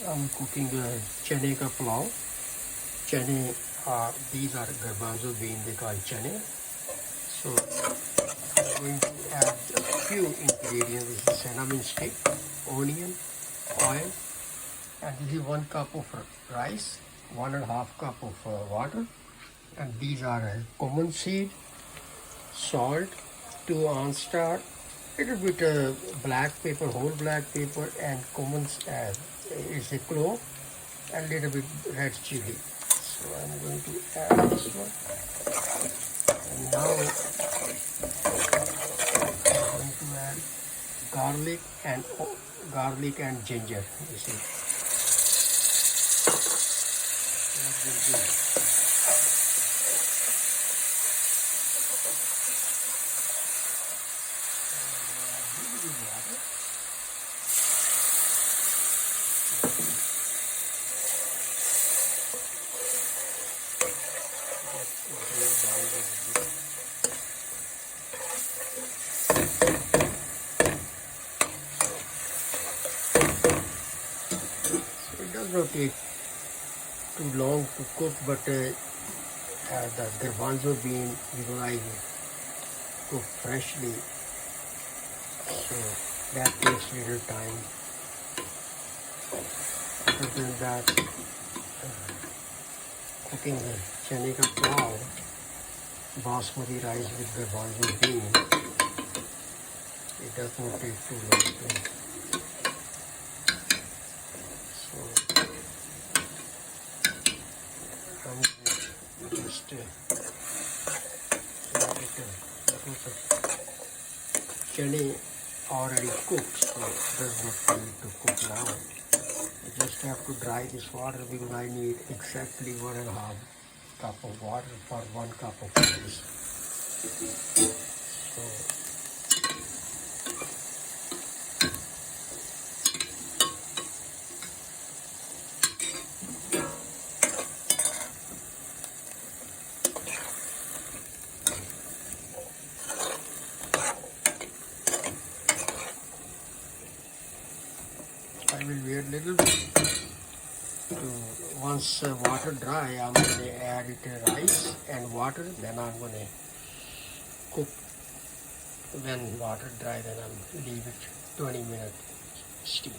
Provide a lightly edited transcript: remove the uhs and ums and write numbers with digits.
I'm cooking Channa Pallaw. Channay these are garbanzo bean, they call Channay. So I'm going to add a few ingredients. This is cinnamon stick, onion, oil, and this is 1 cup of rice, 1.5 cup of water, and these are cumin seed, salt, 2 ounce star, little bit black pepper, whole black pepper, and cumin is a clove, and little bit red chili. So I'm going to add this one, and now I'm going to add garlic and ginger. You see, that will be. Water. It does not take too long to cook, but the garbanzo bean, because I cook freshly, so that takes little time. Other than that, cooking the Channa Pallaw, Basmati rice with garbanzo bean, it does not take too long. So I'm just Channay already cooked, so it does not need to cook now. I just have to dry this water because I need exactly 1.5 cup of water for 1 cup of rice. So I will wait a little bit. Once water dry, I'm going to add it rice and water. Then I'm going to cook. When water dry, then I'm leave it 20 minutes steam.